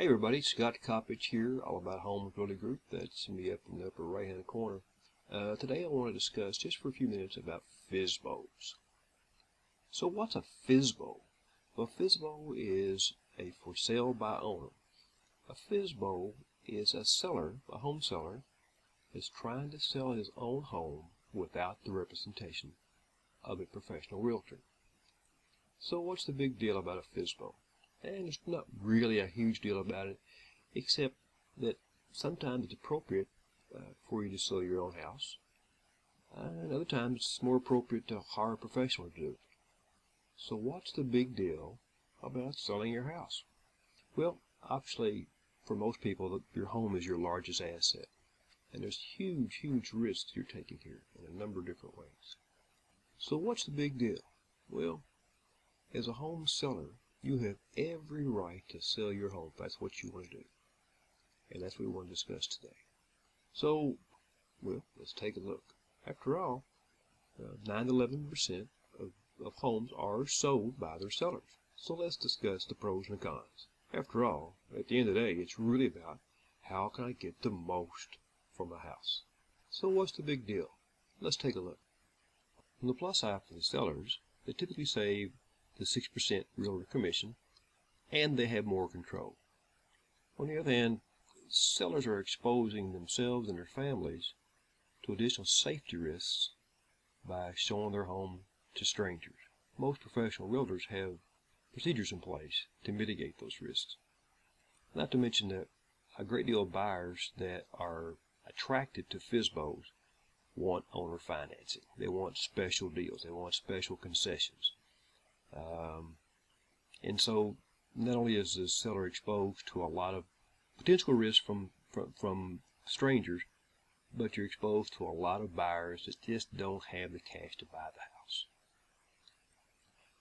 Hey everybody, Scott Coppage here, all about Home Building Group. That's me up in the upper right hand corner. Today I want to discuss just for a few minutes about FSBOs. So what's a FSBO? Well, FSBO is a for sale by owner. A FSBO is a seller, a home seller, is trying to sell his own home without the representation of a professional realtor. So what's the big deal about a FSBO? And it's not really a huge deal about it, except that sometimes it's appropriate for you to sell your own house, and other times it's more appropriate to hire a professional to do it. So what's the big deal about selling your house? Well, obviously, for most people, your home is your largest asset, and there's huge risks you're taking here in a number of different ways. So what's the big deal? Well, as a home seller, you have every right to sell your home if that's what you want to do. And that's what we want to discuss today. So, well, let's take a look. After all, 9 to 11% of homes are sold by their sellers. So let's discuss the pros and cons. After all, at the end of the day, it's really about how can I get the most from a house. So what's the big deal? Let's take a look. On the plus side for the sellers, they typically save the 6% realtor commission, and they have more control. On the other hand, sellers are exposing themselves and their families to additional safety risks by showing their home to strangers. Most professional realtors have procedures in place to mitigate those risks. Not to mention that a great deal of buyers that are attracted to FSBOs want owner financing. They want special deals. They want special concessions. And so not only is the seller exposed to a lot of potential risk from strangers, but you're exposed to a lot of buyers that just don't have the cash to buy the house.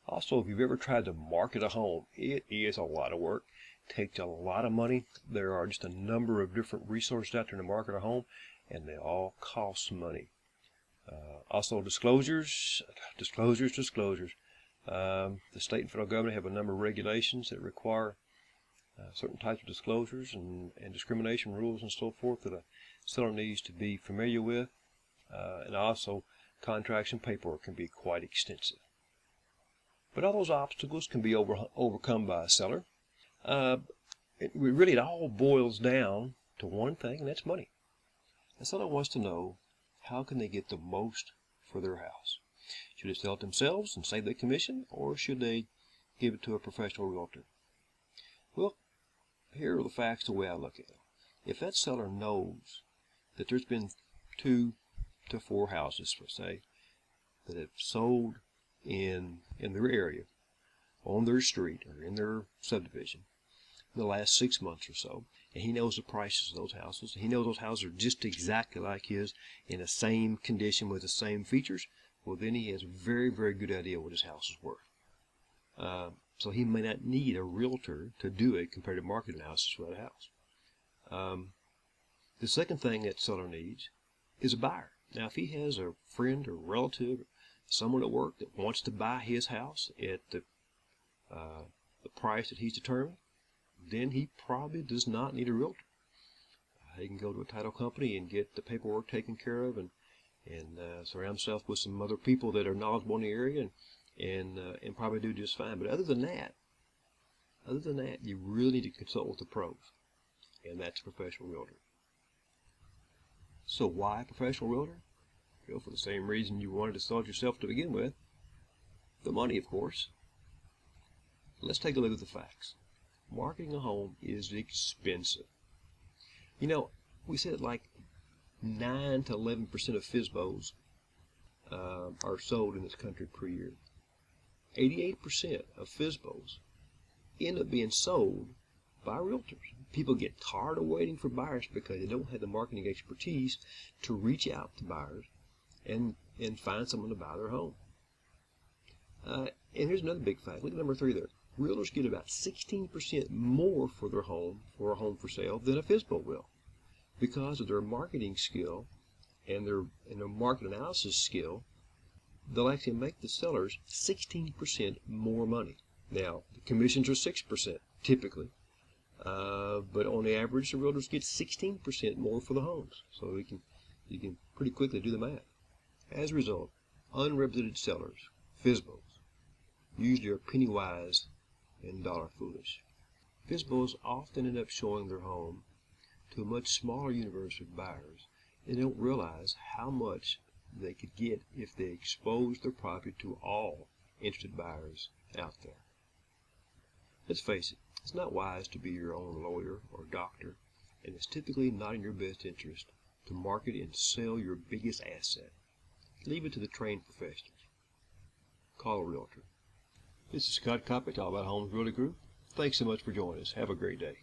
Also, if you've ever tried to market a home, it is a lot of work. It takes a lot of money. There are just a number of different resources out there to market a home, and they all cost money. Also, disclosures. The state and federal government have a number of regulations that require certain types of disclosures and discrimination rules and so forth that a seller needs to be familiar with. And also, contracts and paperwork can be quite extensive. But all those obstacles can be overcome by a seller. It all boils down to one thing, and that's money. A seller wants to know how can they get the most for their house. Should they sell it themselves and save their commission, or should they give it to a professional realtor? Well, here are the facts the way I look at it. If that seller knows that there's been 2 to 4 houses, per se, that have sold in their area, on their street, or in their subdivision, in the last 6 months or so, and he knows the prices of those houses, he knows those houses are just exactly like his, in the same condition with the same features, well, then he has a very good idea what his house is worth. So he may not need a realtor to do a comparative marketing analysis for that house. The second thing that seller needs is a buyer. Now, if he has a friend or relative, someone at work that wants to buy his house at the price that he's determined, then he probably does not need a realtor. He can go to a title company and get the paperwork taken care of, and surround himself with some other people that are knowledgeable in the area, and probably do just fine. But other than that, you really need to consult with the pros, and that's a professional realtor. So why a professional realtor? Well, for the same reason you wanted to sell it yourself to begin with, the money, of course. Let's take a look at the facts. Marketing a home is expensive. You know, we said like 9 to 11% of FSBOs are sold in this country per year. 88% of FSBOs end up being sold by realtors. People get tired of waiting for buyers because they don't have the marketing expertise to reach out to buyers and find someone to buy their home. And here's another big fact. Look at number 3 there. Realtors get about 16% more for their home, for a home for sale, than a FSBO will, because of their marketing skill and their market analysis skill. They'll actually make the sellers 16% more money. Now, the commissions are 6% typically, But on the average, the realtors get 16% more for the homes. So you can pretty quickly do the math. As a result, unrepresented sellers, FSBOs, usually are penny wise and dollar foolish. FSBOs often end up showing their home to a much smaller universe of buyers, and they don't realize how much they could get if they exposed their property to all interested buyers out there. Let's face it, it's not wise to be your own lawyer or doctor, and it's typically not in your best interest to market and sell your biggest asset. Leave it to the trained professionals. Call a realtor. This is Scott Coppett, all about Homes Realty Group. Thanks so much for joining us. Have a great day.